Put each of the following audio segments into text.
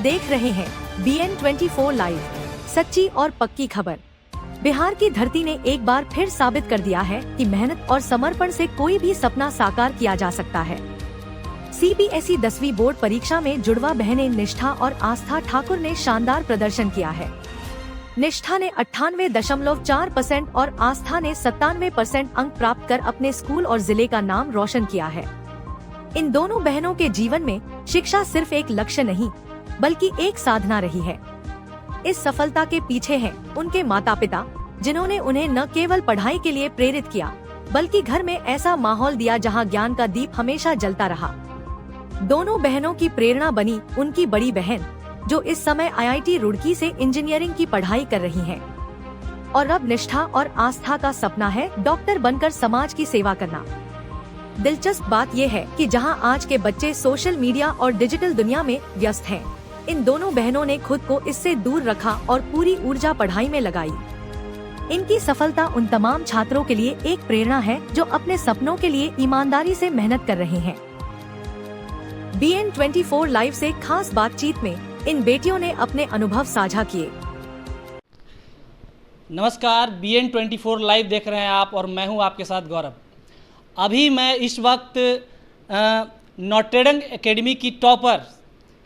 देख रहे हैं BN24 लाइव, सच्ची और पक्की खबर। बिहार की धरती ने एक बार फिर साबित कर दिया है कि मेहनत और समर्पण से कोई भी सपना साकार किया जा सकता है। CBSE 10वीं बोर्ड परीक्षा में जुड़वा बहनें निष्ठा और आस्था ठाकुर ने शानदार प्रदर्शन किया है। निष्ठा ने 98.4% और आस्था ने 97% अंक प्राप्त कर अपने स्कूल और जिले का नाम रोशन किया है। इन दोनों बहनों के जीवन में शिक्षा सिर्फ एक लक्ष्य नहीं, बल्कि एक साधना रही है। इस सफलता के पीछे हैं उनके माता पिता, जिन्होंने उन्हें न केवल पढ़ाई के लिए प्रेरित किया, बल्कि घर में ऐसा माहौल दिया जहां ज्ञान का दीप हमेशा जलता रहा। दोनों बहनों की प्रेरणा बनी उनकी बड़ी बहन, जो इस समय IIT रुड़की से इंजीनियरिंग की पढ़ाई कर रही हैं। और अब निष्ठा और आस्था का सपना है डॉक्टर बनकर समाज की सेवा करना। दिलचस्प बात यह है कि जहां आज के बच्चे सोशल मीडिया और डिजिटल दुनिया में व्यस्त हैं, इन दोनों बहनों ने खुद को इससे दूर रखा और पूरी ऊर्जा पढ़ाई में लगाई। इनकी सफलता उन तमाम छात्रों के लिए एक प्रेरणा है जो अपने सपनों के लिए ईमानदारी से मेहनत कर रहे हैं। BN24 लाइव से खास बातचीत में इन बेटियों ने अपने अनुभव साझा किए। नमस्कार, BN24 लाइव देख रहे हैं आप और मैं हूं आपके साथ गौरव। अभी मैं इस वक्त नॉटेडम एकेडमी की टॉपर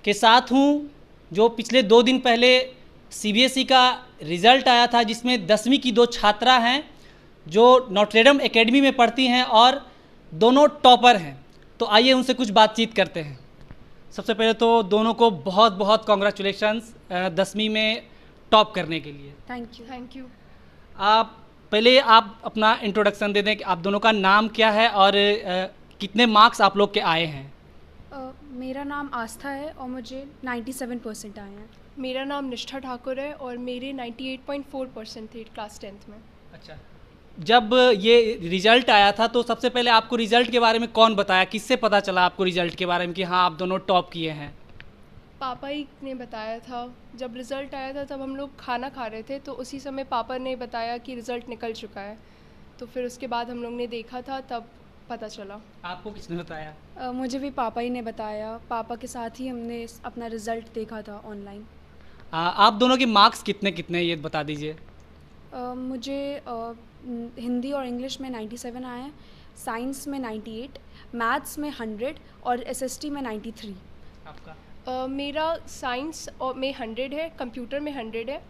के साथ हूं, जो पिछले 2 दिन पहले CBSE का रिज़ल्ट आया था, जिसमें 10वीं की 2 छात्रा हैं जो नॉटेडम एकेडमी में पढ़ती हैं और दोनों टॉपर हैं। तो आइए उनसे कुछ बातचीत करते हैं। सबसे पहले तो दोनों को बहुत बहुत कॉन्ग्रेचुलेशंस 10वीं में टॉप करने के लिए। Thank you. पहले आप अपना इंट्रोडक्शन दे दें कि आप दोनों का नाम क्या है और कितने मार्क्स आप लोग के आए हैं। मेरा नाम आस्था है और मुझे 97% आए हैं। मेरा नाम निष्ठा ठाकुर है और मेरे 98.4% थे क्लास 10th में। अच्छा, जब ये रिज़ल्ट आया था तो सबसे पहले आपको रिज़ल्ट के बारे में कौन बताया, किससे पता चला आपको रिज़ल्ट के बारे में कि हाँ आप दोनों टॉप किए हैं? पापा ही ने बताया था। जब रिज़ल्ट आया था तब हम लोग खाना खा रहे थे, तो उसी समय पापा ने बताया कि रिज़ल्ट निकल चुका है। तो फिर उसके बाद हम लोग ने देखा था, तब पता चला। आपको किसने बताया? मुझे भी पापा ही ने बताया। पापा के साथ ही हमने अपना रिज़ल्ट देखा था ऑनलाइन। आप दोनों के मार्क्स कितने कितने ये बता दीजिए। मुझे हिंदी और इंग्लिश में 97 आए हैं, साइंस में 98, मैथ्स में 100 और SST में 93। आपका? मेरा साइंस में 100 है, कंप्यूटर में 100 है,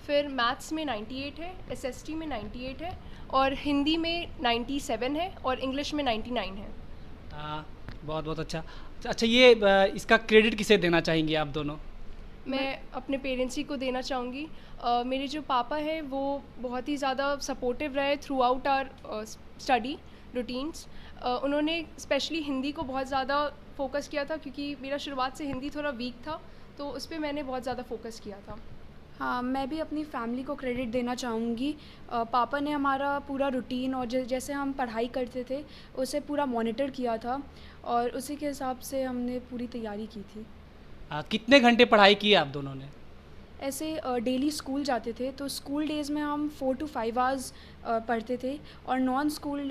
फिर मैथ्स में 98 है, SST में 98 है और हिंदी में 97 है और इंग्लिश में 99 है। बहुत बहुत अच्छा। अच्छा, ये इसका क्रेडिट किसे देना चाहेंगी आप दोनों? मैं अपने पेरेंट्स ही को देना चाहूँगी। मेरे जो पापा हैं वो बहुत ही ज़्यादा सपोर्टिव रहे throughout our study routines. उन्होंने स्पेशली हिंदी को बहुत ज़्यादा फोकस किया था, क्योंकि मेरा शुरुआत से हिंदी थोड़ा वीक था, तो उस पर मैंने बहुत ज़्यादा फोकस किया था। हाँ, मैं भी अपनी फैमिली को क्रेडिट देना चाहूँगी। पापा ने हमारा पूरा रूटीन और जैसे हम पढ़ाई करते थे उसे पूरा मॉनिटर किया था और उसी के हिसाब से हमने पूरी तैयारी की थी। कितने घंटे पढ़ाई की आप दोनों ने? ऐसे डेली स्कूल जाते थे, तो स्कूल डेज़ में हम 4 to 5 आवर्स पढ़ते थे और नॉन स्कूल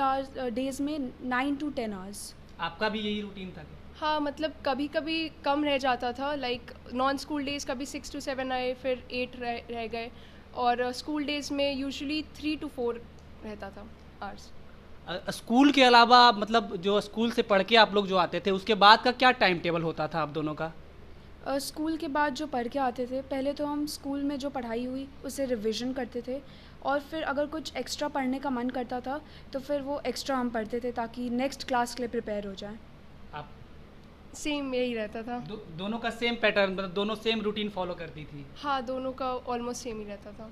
डेज़ में 9 to 10 आवर्स। आपका भी यही रूटीन था? हाँ, मतलब कभी कभी कम रह जाता था, लाइक नॉन स्कूल डेज़ कभी 6 to 7 आए, फिर 8 रह गए और स्कूल डेज़ में यूजुअली 3 to 4 रहता था आवर्स। स्कूल के अलावा मतलब जो स्कूल से पढ़ के आप लोग जो आते थे उसके बाद का क्या टाइम टेबल होता था आप दोनों का? स्कूल के बाद जो पढ़ के आते थे, पहले तो हम स्कूल में जो पढ़ाई हुई उसे रिवीजन करते थे और फिर अगर कुछ एक्स्ट्रा पढ़ने का मन करता था तो फिर वो एक्स्ट्रा हम पढ़ते थे ताकि नेक्स्ट क्लास के लिए प्रिपेयर हो जाएं। आप? सेम यही रहता था। दोनों का सेम पैटर्न, मतलब दोनों सेम रूटीन फॉलो करती थी? हाँ, दोनों का ऑलमोस्ट सेम ही रहता था।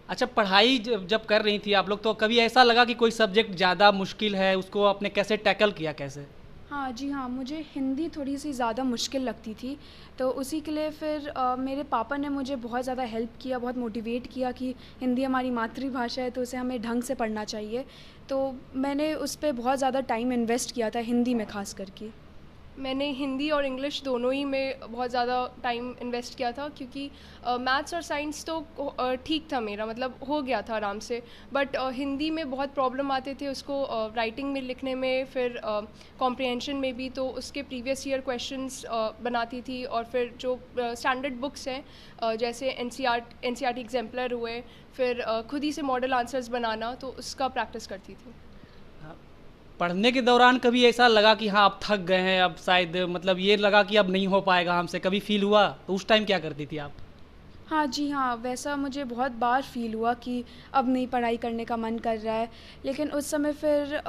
अच्छा, पढ़ाई जब कर रही थी आप लोग, तो कभी ऐसा लगा कि कोई सब्जेक्ट ज़्यादा मुश्किल है, उसको आपने कैसे टैकल किया, कैसे? हाँ जी हाँ, मुझे हिंदी थोड़ी सी ज़्यादा मुश्किल लगती थी, तो उसी के लिए फिर मेरे पापा ने मुझे बहुत ज़्यादा हेल्प किया, बहुत मोटिवेट किया कि हिंदी हमारी मातृभाषा है तो उसे हमें ढंग से पढ़ना चाहिए। तो मैंने उस पर बहुत ज़्यादा टाइम इन्वेस्ट किया था, हिंदी में ख़ास करके। मैंने हिंदी और इंग्लिश दोनों ही में बहुत ज़्यादा टाइम इन्वेस्ट किया था, क्योंकि मैथ्स और साइंस तो ठीक था मेरा, मतलब हो गया था आराम से, बट हिंदी में बहुत प्रॉब्लम आते थे उसको राइटिंग में लिखने में, फिर कॉम्प्रिहेंशन में भी। तो उसके प्रीवियस ईयर क्वेश्चंस बनाती थी, और फिर जो स्टैंडर्ड बुक्स हैं जैसे एनसीईआरटी एग्जाम्पलर हुए, फिर खुद ही से मॉडल आंसर्स बनाना, तो उसका प्रैक्टिस करती थी। पढ़ने के दौरान कभी ऐसा लगा कि हाँ अब थक गए हैं, अब शायद मतलब ये लगा कि अब नहीं हो पाएगा हमसे, कभी फील हुआ? तो उस टाइम क्या करती थी आप? हाँ जी, हाँ, वैसा मुझे बहुत बार फ़ील हुआ कि अब नहीं पढ़ाई करने का मन कर रहा है। लेकिन उस समय फिर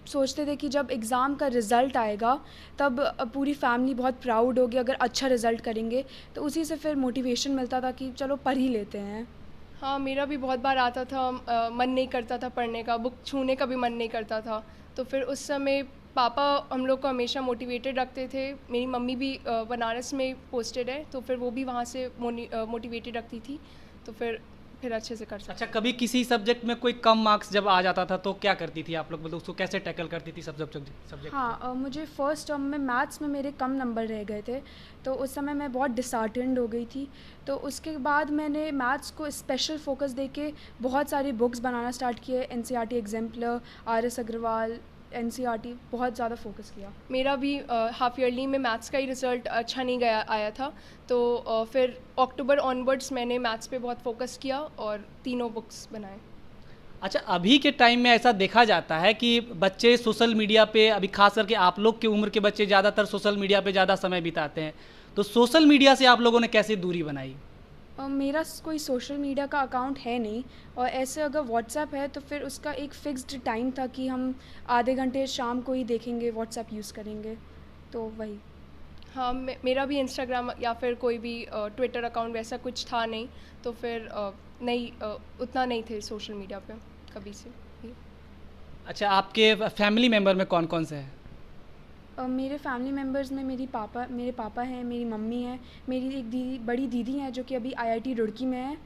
सोचते थे कि जब एग्ज़ाम का रिज़ल्ट आएगा तब पूरी फैमिली बहुत प्राउड होगी अगर अच्छा रिज़ल्ट करेंगे, तो उसी से फिर मोटिवेशन मिलता था कि चलो पढ़ ही लेते हैं। हाँ, मेरा भी बहुत बार आता था, मन नहीं करता था पढ़ने का, बुक छूने का भी मन नहीं करता था। तो फिर उस समय पापा हम लोग को हमेशा मोटिवेटेड रखते थे। मेरी मम्मी भी बनारस में पोस्टेड है, तो फिर वो भी वहाँ से मोटिवेटेड रखती थी, तो फिर अच्छे से कर सकते। अच्छा, कभी किसी सब्जेक्ट में कोई कम मार्क्स जब आ जाता था तो क्या करती थी आप लोग, मतलब उसको कैसे टैकल करती थी सब सब्जेक्ट? हाँ, मुझे फ़र्स्ट टर्म में मैथ्स में मेरे कम नंबर रह गए थे, तो उस समय मैं बहुत डिसहार्टेंड हो गई थी। तो उसके बाद मैंने मैथ्स को स्पेशल फोकस देके बहुत सारी बुक्स बनाना स्टार्ट किए, NCERT exemplar, R S. Agarwal, NCERT, बहुत ज़्यादा फोकस किया। मेरा भी हाफ ईयरली में मैथ्स का ही रिज़ल्ट अच्छा नहीं आया था, तो फिर अक्टूबर ऑनवर्ड्स मैंने मैथ्स पे बहुत फोकस किया और तीनों बुक्स बनाए। अच्छा, अभी के टाइम में ऐसा देखा जाता है कि बच्चे सोशल मीडिया पे, अभी खास करके आप लोग की उम्र के बच्चे ज़्यादातर सोशल मीडिया पे ज़्यादा समय बिताते हैं, तो सोशल मीडिया से आप लोगों ने कैसे दूरी बनाई? मेरा कोई सोशल मीडिया का अकाउंट है नहीं, और ऐसे अगर व्हाट्सएप है तो फिर उसका एक फ़िक्स्ड टाइम था कि हम आधे घंटे शाम को ही देखेंगे, व्हाट्सएप यूज़ करेंगे, तो वही। हाँ, मेरा भी इंस्टाग्राम या फिर कोई भी ट्विटर अकाउंट वैसा कुछ था नहीं, तो फिर उतना नहीं थे सोशल मीडिया पे कभी से भी। अच्छा, आपके फैमिली मेम्बर में कौन कौन से हैं? मेरे फैमिली मेम्बर्स में मेरे पापा हैं, मेरी मम्मी है, मेरी एक बड़ी दीदी हैं जो कि अभी आईआईटी रुड़की में है,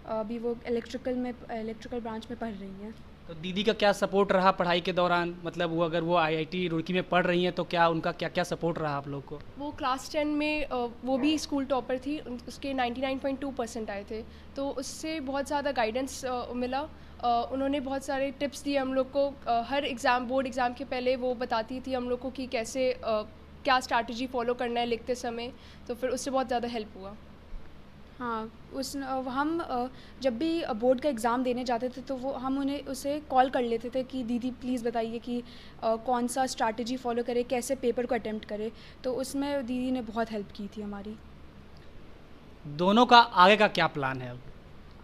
अभी वो इलेक्ट्रिकल ब्रांच में पढ़ रही हैं। तो दीदी का क्या सपोर्ट रहा पढ़ाई के दौरान, मतलब वो अगर वो आईआईटी रुड़की में पढ़ रही हैं तो क्या उनका क्या क्या सपोर्ट रहा आप लोग को? वो क्लास 10 में वो भी स्कूल टॉपर थी, उसके 99.2% आए थे, तो उससे बहुत ज़्यादा गाइडेंस मिला। उन्होंने बहुत सारे टिप्स दिए हम लोग को, हर बोर्ड एग्ज़ाम के पहले वो बताती थी हम लोग को कि कैसे क्या स्ट्रैटेजी फॉलो करना है लिखते समय, तो फिर उससे बहुत ज़्यादा हेल्प हुआ। हाँ, हम जब भी बोर्ड का एग्ज़ाम देने जाते थे तो हम उसे कॉल कर लेते थे कि दीदी प्लीज़ बताइए कि कौन सा स्ट्रैटेजी फॉलो करें, कैसे पेपर को अटेम्प्ट करें, तो उसमें दीदी ने बहुत हेल्प की थी हमारी। दोनों का आगे का क्या प्लान है अब?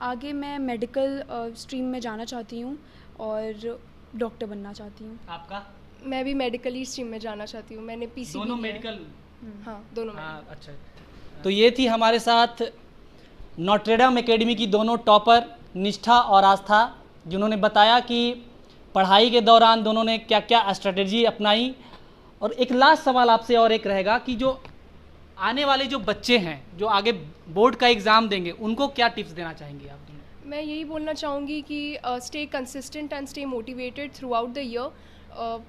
आगे मैं मेडिकल स्ट्रीम में जाना चाहती हूँ और डॉक्टर बनना चाहती हूँ। आपका? मैं भी मेडिकल ही स्ट्रीम में जाना चाहती हूँ, मैंने पीसीबी दोनों किया है। मेडिकल? हाँ, दोनों हाँ, मेडिकल। अच्छा। तो ये थी हमारे साथ नॉट्रेडम एकेडमी की दोनों टॉपर निष्ठा और आस्था, जिन्होंने बताया कि पढ़ाई के दौरान दोनों ने क्या क्या स्ट्रेटजी अपनाई। और एक लास्ट सवाल आपसे और एक रहेगा कि जो आने वाले जो बच्चे हैं जो आगे बोर्ड का एग्ज़ाम देंगे, उनको क्या टिप्स देना चाहेंगे आप दोनों? मैं यही बोलना चाहूँगी कि stay consistent and stay motivated through out the year.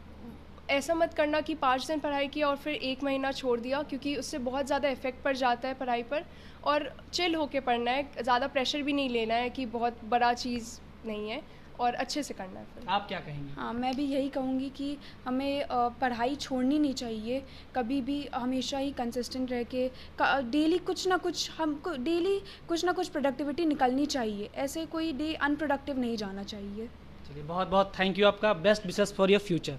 ऐसा मत करना कि 5 दिन पढ़ाई किया और फिर 1 महीना छोड़ दिया, क्योंकि उससे बहुत ज़्यादा इफेक्ट पड़ जाता है पढ़ाई पर। और चिल होके पढ़ना है, ज़्यादा प्रेशर भी नहीं लेना है कि बहुत बड़ा चीज़ नहीं है, और अच्छे से करना है फिर। आप क्या कहेंगे? हाँ, मैं भी यही कहूँगी कि हमें पढ़ाई छोड़नी नहीं चाहिए कभी भी, हमेशा ही कंसिस्टेंट रह के डेली कुछ ना कुछ प्रोडक्टिविटी निकलनी चाहिए, ऐसे कोई डे अनप्रोडक्टिव नहीं जाना चाहिए। चलिए, बहुत बहुत थैंक यू आपका, best wishes for your future.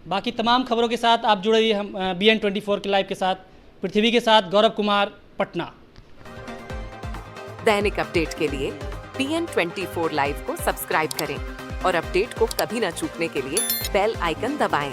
बाकी तमाम खबरों के साथ आप जुड़े रहिए हम BN24 के लाइव के साथ। पृथ्वी के साथ गौरव कुमार, पटना। दैनिक अपडेट के लिए BN24 लाइव को सब्सक्राइब करें और अपडेट को कभी न चूकने के लिए बेल आइकन दबाएं।